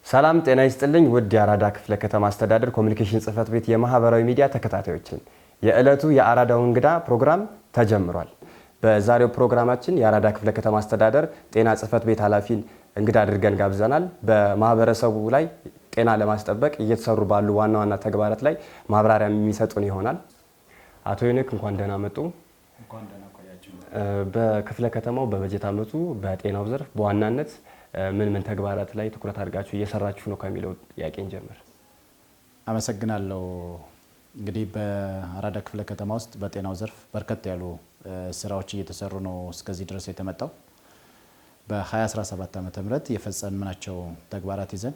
ሰላም ጤና ይስጥልኝ ውድ የአራዳ ክፍለ ከተማ አስተዳደር ኮሙኒኬሽን ጽህፈት ቤት የማህበራዊ ሚዲያ ተከታታዮችን የዕለቱ የአራዳው እንግዳ ፕሮግራም ተጀምሯል። በዛሬው ፕሮግራማችን የአራዳ ክፍለ ከተማ አስተዳደር ጤና ጽህፈት ቤት ኃላፊን እንግዳ አድርገን ጋብዘናል። በማህበረሰቡ ላይ ጤና ለማስጠበቅ እየተሰሩ ባሉ ዋና ዋና ተግባራት ላይ ማብራሪያ የሚሰጡን ይሆናል። አቶ ዮኒክ እንኳን ደህና መጡ። እንኳን ደህና ቆያችሁ። በክፍለ ከተማው በበጀት ዓመቱ በጤናው ዘርፍ በዋናነት ምን ተግባራት ላይ ትኩረት አድርጋችሁ እየሰራችሁ ነው ከሚለው ጥያቄ እንጀምር። አመሰግናለሁ። እንግዲህ በአራዳ ክፍለ ከተማ ውስጥ በጤናው ዘርፍ በርከት ያሉ ስራዎች እየተሰሩ ነው እስከዚህ ድረስ የተመጣው። በ2017 ዓ.ም የፈጸምናቸው ተግባራት ይዘን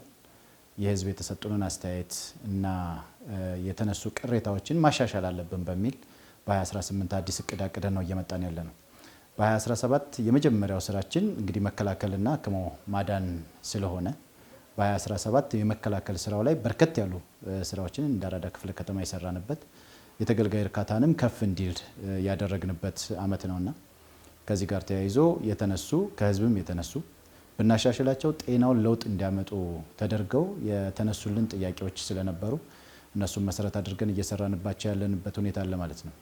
የህዝብ የተሰጡንን አስተያየት እና የተነሱ ቅሬታዎችን ማሻሻል አለብን በሚል በ2018 አዲስ እቅድ አቅደን ነው እየመጣን ያለነው። በ2017 የመጀመሪያው ስራችን እንግዲህ መከላከልና አክሞ ማዳን ስለሆነ በ2017 የመከላከል ስራው ላይ በርከት ያሉ ስራዎችን እንደ አራዳ ክፍለ ከተማ የሰራንበት የተገልጋይ እርካታንም ከፍ እንዲል ያደረግንበት አመት ነውና ከዚህ ጋር ተያይዞ የተነሱ ከህዝብም የተነሱ ብናሻሽላቸው ጤናውን ለውጥ እንዲያመጡ ተደርገው የተነሱልን ጥያቄዎች ስለነበሩ እነሱን መሰረት አድርገን እየሰራንባቸው ያለንበት ሁኔታ አለ ማለት ነው።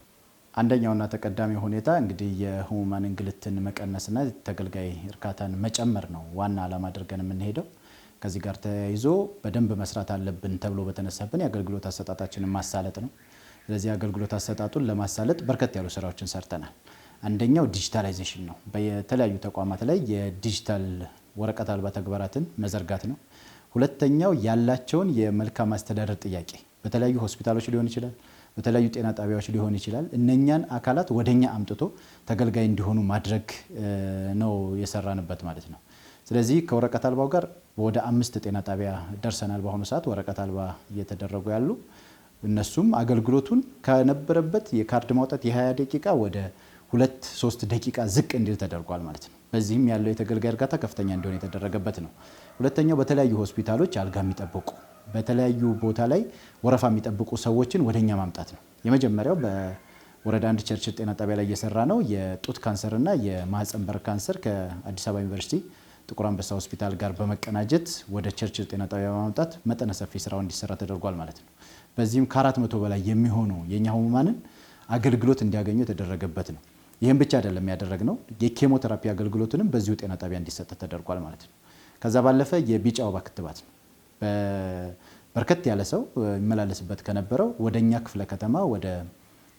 አንደኛውና ተቀዳሚ ሁኔታ እንግዲህ የህሙማን እንግልትን መቀነስና ተገልጋይ እርካታን መጨመር ነው ዋና ዓላማ አድርገን የምንሄደው። ከዚህ ጋር ተያይዞ በደንብ መስራት አለብን ተብሎ በተነሳብን የአገልግሎት አሰጣጣችንን ማሳለጥ ነው። ስለዚህ የአገልግሎት አሰጣጡን ለማሳለጥ በርከት ያሉ ስራዎችን ሰርተናል። አንደኛው ዲጂታላይዜሽን ነው። በተለያዩ ተቋማት ላይ የዲጂታል ወረቀት አልባ ተግባራትን መዘርጋት ነው። ሁለተኛው ያላቸውን የመልካም አስተዳደር ጥያቄ በተለያዩ ሆስፒታሎች ሊሆን ይችላል፣ በተለያዩ ጤና ጣቢያዎች ሊሆን ይችላል። እነኛን አካላት ወደኛ አምጥቶ ተገልጋይ እንዲሆኑ ማድረግ ነው የሰራንበት ማለት ነው። ስለዚህ ከወረቀት አልባው ጋር ወደ 5 ጤና ጣቢያ ደርሰናል። በአሁኑ ሰዓት ወረቀት አልባ እየተደረጉ ያሉ እነሱም አገልግሎቱን ከነበረበት የካርድ ማውጣት የ20 ደቂቃ ወደ 2-3 ደቂቃ ዝቅ እንዲል ተደርጓል ማለት ነው። በዚህም ያለው የተገልጋይ እርካታ ከፍተኛ እንዲሆን የተደረገበት ነው። ሁለተኛው በተለያዩ ሆስፒታሎች አልጋ የሚጠብቁ በተለያዩ ቦታ ላይ ወረፋ የሚጠብቁ ሰዎችን ወደኛ ማምጣት ነው። የመጀመሪያው በወረዳ 1 ቸርችል ጤና ጣቢያ ላይ እየሰራ ነው። የጡት ካንሰርና የማህፀን በር ካንሰር ከአዲስ አበባ ዩኒቨርሲቲ ጥቁር አንበሳ ሆስፒታል ጋር በመቀናጀት ወደ ቸርችል ጤና ጣቢያ በማምጣት መጠነ ሰፊ ስራው እንዲሰራ ተደርጓል ማለት ነው። በዚህም ከ400 በላይ የሚሆኑ የኛ ህሙማንን አገልግሎት እንዲያገኙ የተደረገበት ነው። ይህም ብቻ አይደለም ያደረግነው፣ የኬሞቴራፒ አገልግሎትንም በዚሁ ጤና ጣቢያ እንዲሰጥ ተደርጓል ማለት ነው። ከዛ ባለፈ የቢጫ ወባ ክትባት ነው። በርከት ያለ ሰው ይመላለስበት ከነበረው ወደኛ ክፍለ ከተማ ወደ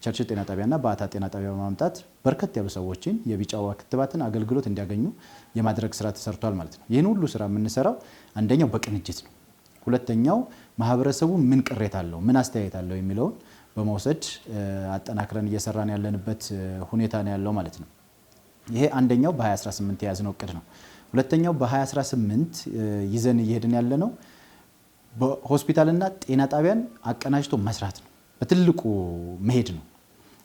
ቸርችል ጤና ጣቢያና በአታ ጤና ጣቢያ በማምጣት በርከት ያሉ ሰዎችን የቢጫ ወባ ክትባትን አገልግሎት እንዲያገኙ የማድረግ ስራ ተሰርቷል ማለት ነው። ይህን ሁሉ ስራ የምንሰራው አንደኛው በቅንጅት ነው። ሁለተኛው ማህበረሰቡ ምን ቅሬታ አለው፣ ምን አስተያየት አለው የሚለውን በመውሰድ አጠናክረን እየሰራን ያለንበት ሁኔታ ነው ያለው ማለት ነው። ይሄ አንደኛው በ2018 የያዝነው እቅድ ነው። ሁለተኛው በ2018 ይዘን እየሄድን ያለነው በሆስፒታልና ጤና ጣቢያን አቀናጅቶ መስራት ነው። በትልቁ መሄድ ነው።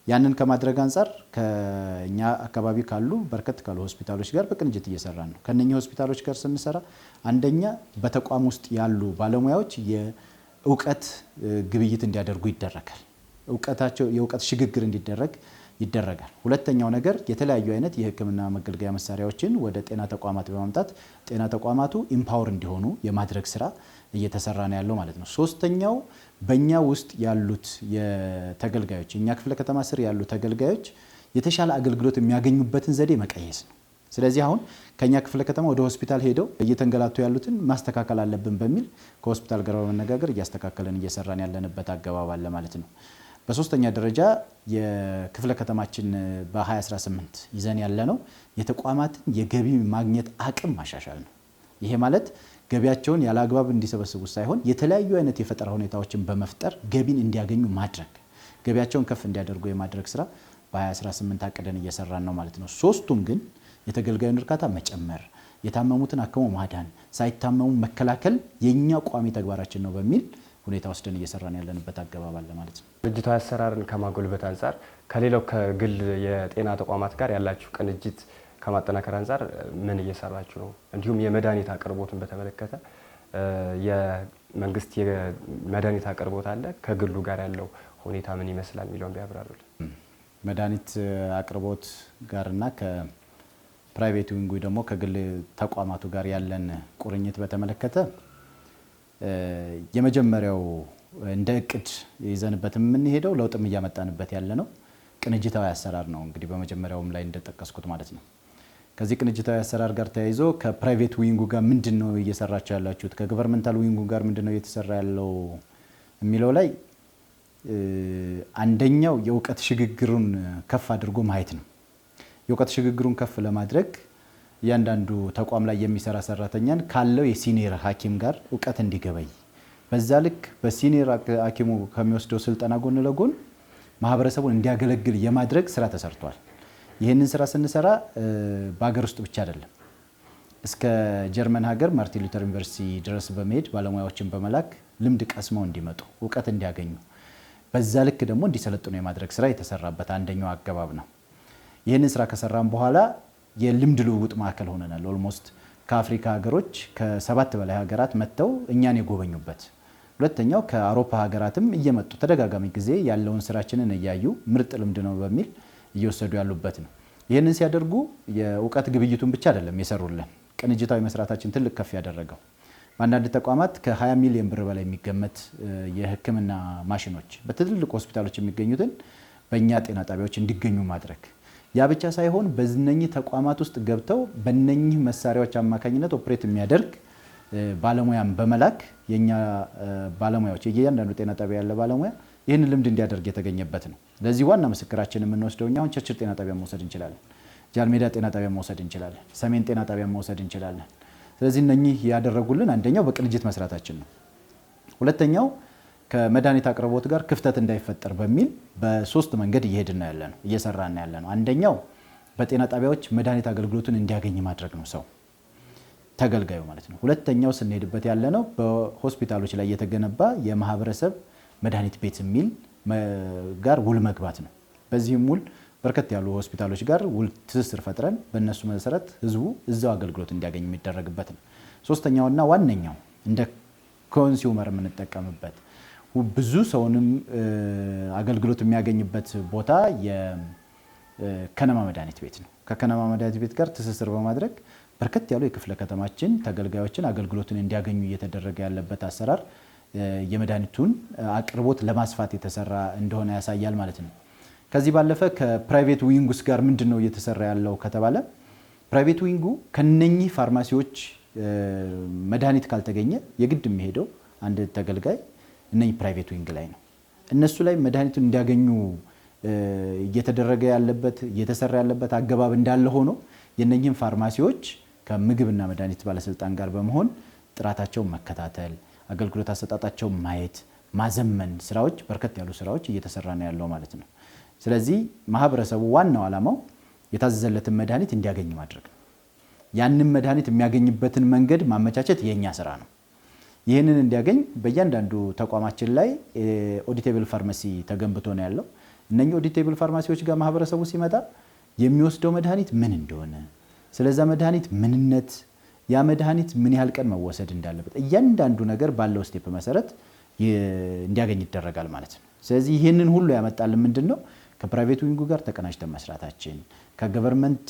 ያንን ከማድረግ አንጻር ከኛ አካባቢ ካሉ በርከት ካሉ ሆስፒታሎች ጋር በቅንጅት እየሰራን ነው። ከነኛ ሆስፒታሎች ጋር ስንሰራ አንደኛ በተቋም ውስጥ ያሉ ባለሙያዎች የእውቀት ግብይት እንዲያደርጉ ይደረጋል። የእውቀት ሽግግር እንዲደረግ ይደረጋል። ሁለተኛው ነገር የተለያዩ አይነት የሕክምና መገልገያ መሳሪያዎችን ወደ ጤና ተቋማት በማምጣት ጤና ተቋማቱ ኢምፓወር እንዲሆኑ የማድረግ ስራ እየተሰራ ነው ያለው ማለት ነው። ሶስተኛው በእኛ ውስጥ ያሉት የተገልጋዮች እኛ ክፍለ ከተማ ስር ያሉ ተገልጋዮች የተሻለ አገልግሎት የሚያገኙበትን ዘዴ መቀየስ ነው። ስለዚህ አሁን ከኛ ክፍለ ከተማ ወደ ሆስፒታል ሄደው እየተንገላቱ ያሉትን ማስተካከል አለብን በሚል ከሆስፒታል ጋር በመነጋገር እያስተካከለን እየሰራን ያለንበት አገባብ አለ ማለት ነው። በሶስተኛ ደረጃ የክፍለ ከተማችን በ2018 ይዘን ያለነው የተቋማትን የገቢ ማግኘት አቅም ማሻሻል ነው። ይሄ ማለት ገቢያቸውን ያለ አግባብ እንዲሰበስቡ ሳይሆን የተለያዩ አይነት የፈጠራ ሁኔታዎችን በመፍጠር ገቢን እንዲያገኙ ማድረግ፣ ገቢያቸውን ከፍ እንዲያደርጉ የማድረግ ስራ በ2018 አቅደን እየሰራን ነው ማለት ነው። ሶስቱም ግን የተገልጋዩን እርካታ መጨመር፣ የታመሙትን አክሞ ማዳን፣ ሳይታመሙ መከላከል የኛ ቋሚ ተግባራችን ነው በሚል ሁኔታ ወስደን እየሰራን ያለንበት አገባብ አለ ማለት ነው። ድርጅታዊ አሰራርን ከማጎልበት አንጻር ከሌላው ከግል የጤና ተቋማት ጋር ያላችሁ ቅንጅት ከማጠናከር አንጻር ምን እየሰራችሁ ነው? እንዲሁም የመድኃኒት አቅርቦትን በተመለከተ የመንግስት የመድኃኒት አቅርቦት አለ፣ ከግሉ ጋር ያለው ሁኔታ ምን ይመስላል የሚለውን ቢያብራሩልን። መድኃኒት አቅርቦት ጋርና ከፕራይቬት ዊንግ ደግሞ ከግል ተቋማቱ ጋር ያለን ቁርኝት በተመለከተ የመጀመሪያው እንደ እቅድ ይዘንበት የምንሄደው ለውጥም እያመጣንበት ያለ ነው ቅንጅታዊ አሰራር ነው። እንግዲህ በመጀመሪያውም ላይ እንደጠቀስኩት ማለት ነው። ከዚህ ቅንጅታዊ አሰራር ጋር ተያይዞ ከፕራይቬት ዊንጉ ጋር ምንድነው እየሰራችሁ ያላችሁት፣ ከገቨርንመንታል ዊንጉ ጋር ምንድነው እየተሰራ ያለው የሚለው ላይ አንደኛው የእውቀት ሽግግሩን ከፍ አድርጎ ማየት ነው። የእውቀት ሽግግሩን ከፍ ለማድረግ እያንዳንዱ ተቋም ላይ የሚሰራ ሰራተኛን ካለው የሲኒየር ሐኪም ጋር እውቀት እንዲገበይ በዛ ልክ በሲኒየር ሐኪሙ ከሚወስደው ስልጠና ጎን ለጎን ማህበረሰቡን እንዲያገለግል የማድረግ ስራ ተሰርቷል። ይህንን ስራ ስንሰራ በሀገር ውስጥ ብቻ አይደለም፣ እስከ ጀርመን ሀገር ማርቲን ሉተር ዩኒቨርሲቲ ድረስ በመሄድ ባለሙያዎችን በመላክ ልምድ ቀስመው እንዲመጡ እውቀት እንዲያገኙ በዛ ልክ ደግሞ እንዲሰለጥኑ የማድረግ ስራ የተሰራበት አንደኛው አገባብ ነው። ይህንን ስራ ከሰራም በኋላ የልምድ ልውውጥ ማዕከል ሆነናል። ኦልሞስት ከአፍሪካ ሀገሮች ከ7 በላይ ሀገራት መጥተው እኛን የጎበኙበት፣ ሁለተኛው ከአውሮፓ ሀገራትም እየመጡ ተደጋጋሚ ጊዜ ያለውን ስራችንን እያዩ ምርጥ ልምድ ነው በሚል እየወሰዱ ያሉበት ነው። ይህንን ሲያደርጉ የእውቀት ግብይቱን ብቻ አይደለም የሰሩልን፣ ቅንጅታዊ መስራታችን ትልቅ ከፍ ያደረገው በአንዳንድ ተቋማት ከ20 ሚሊዮን ብር በላይ የሚገመት የሕክምና ማሽኖች በትልልቅ ሆስፒታሎች የሚገኙትን በእኛ ጤና ጣቢያዎች እንዲገኙ ማድረግ፣ ያ ብቻ ሳይሆን በእነኚህ ተቋማት ውስጥ ገብተው በእነኚህ መሳሪያዎች አማካኝነት ኦፕሬት የሚያደርግ ባለሙያን በመላክ የኛ ባለሙያዎች የእያንዳንዱ ጤና ጣቢያ ያለ ባለሙያ ይህንን ልምድ እንዲያደርግ የተገኘበት ነው። ለዚህ ዋና ምስክራችን የምንወስደው እኛ አሁን ቸርችል ጤና ጣቢያ መውሰድ እንችላለን፣ ጃልሜዳ ጤና ጣቢያ መውሰድ እንችላለን፣ ሰሜን ጤና ጣቢያ መውሰድ እንችላለን። ስለዚህ እነኚህ ያደረጉልን አንደኛው በቅንጅት መስራታችን ነው። ሁለተኛው ከመድኃኒት አቅርቦት ጋር ክፍተት እንዳይፈጠር በሚል በ3 መንገድ እየሄድን ያለ ነው እየሰራን ያለ ነው። አንደኛው በጤና ጣቢያዎች መድኃኒት አገልግሎቱን እንዲያገኝ ማድረግ ነው ሰው ተገልጋዩ ማለት ነው። ሁለተኛው ስንሄድበት ያለ ነው በሆስፒታሎች ላይ የተገነባ የማህበረሰብ መድኃኒት ቤት የሚል ጋር ውል መግባት ነው። በዚህም ውል በርከት ያሉ ሆስፒታሎች ጋር ውል ትስስር ፈጥረን በእነሱ መሰረት ህዝቡ እዛው አገልግሎት እንዲያገኝ የሚደረግበት ነው። ሶስተኛውና ዋነኛው እንደ ኮንሱመር የምንጠቀምበት ብዙ ሰውንም አገልግሎት የሚያገኝበት ቦታ የከነማ መድኃኒት ቤት ነው። ከከነማ መድኃኒት ቤት ጋር ትስስር በማድረግ በርከት ያሉ የክፍለ ከተማችን ተገልጋዮችን አገልግሎትን እንዲያገኙ እየተደረገ ያለበት አሰራር የመድኃኒቱን አቅርቦት ለማስፋት የተሰራ እንደሆነ ያሳያል ማለት ነው። ከዚህ ባለፈ ከፕራይቬት ዊንጉስ ጋር ምንድነው እየተሰራ ያለው ከተባለ ፕራይቬት ዊንጉ ከነኚህ ፋርማሲዎች መድኃኒት ካልተገኘ የግድ የሚሄደው አንድ ተገልጋይ እነኚህ ፕራይቬት ዊንግ ላይ ነው። እነሱ ላይ መድኃኒቱን እንዲያገኙ እየተደረገ ያለበት እየተሰራ ያለበት አገባብ እንዳለ ሆኖ የነኚህን ፋርማሲዎች ከምግብና መድኃኒት ባለስልጣን ጋር በመሆን ጥራታቸውን መከታተል፣ አገልግሎት አሰጣጣቸውን ማየት፣ ማዘመን ስራዎች በርከት ያሉ ስራዎች እየተሰራ ነው ያለው ማለት ነው። ስለዚህ ማህበረሰቡ ዋናው ዓላማው የታዘዘለትን መድኃኒት እንዲያገኝ ማድረግ ነው። ያንን መድኃኒት የሚያገኝበትን መንገድ ማመቻቸት የኛ ስራ ነው። ይህንን እንዲያገኝ በእያንዳንዱ ተቋማችን ላይ ኦዲቴብል ፋርማሲ ተገንብቶ ነው ያለው። እነኚህ ኦዲቴብል ፋርማሲዎች ጋር ማህበረሰቡ ሲመጣ የሚወስደው መድኃኒት ምን እንደሆነ፣ ስለዛ መድኃኒት ምንነት፣ ያ መድኃኒት ምን ያህል ቀን መወሰድ እንዳለበት እያንዳንዱ ነገር ባለው ስቴፕ መሰረት እንዲያገኝ ይደረጋል ማለት ነው። ስለዚህ ይህንን ሁሉ ያመጣልን ምንድነው? ከፕራይቬት ዊንጉ ጋር ተቀናጅተን መስራታችን፣ ከገቨርንመንት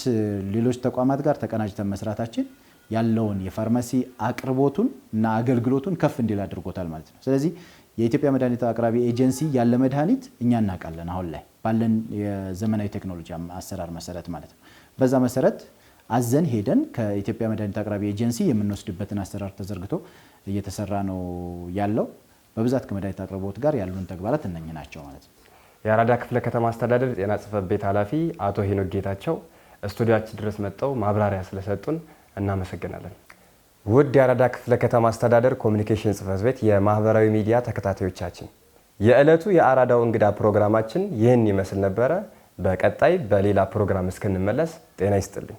ሌሎች ተቋማት ጋር ተቀናጅተን መስራታችን ያለውን የፋርማሲ አቅርቦቱን እና አገልግሎቱን ከፍ እንዲል አድርጎታል ማለት ነው። ስለዚህ የኢትዮጵያ መድኃኒት አቅራቢ ኤጀንሲ ያለ መድኃኒት እኛ እናውቃለን፣ አሁን ላይ ባለን የዘመናዊ ቴክኖሎጂ አሰራር መሰረት ማለት ነው። በዛ መሰረት አዘን ሄደን ከኢትዮጵያ መድኃኒት አቅራቢ ኤጀንሲ የምንወስድበትን አሰራር ተዘርግቶ እየተሰራ ነው ያለው። በብዛት ከመድኃኒት አቅርቦት ጋር ያሉን ተግባራት እነኚህ ናቸው ማለት ነው። የአራዳ ክፍለ ከተማ አስተዳደር ጤና ጽሕፈት ቤት ኃላፊ አቶ ሄኖክ ጌታቸው ስቱዲዮአችን ድረስ መጥተው ማብራሪያ ስለሰጡን እናመሰግናለን። ውድ የአራዳ ክፍለ ከተማ አስተዳደር ኮሚኒኬሽን ጽሕፈት ቤት የማህበራዊ ሚዲያ ተከታታዮቻችን የዕለቱ የአራዳው እንግዳ ፕሮግራማችን ይህን ይመስል ነበረ። በቀጣይ በሌላ ፕሮግራም እስክንመለስ ጤና ይስጥልኝ።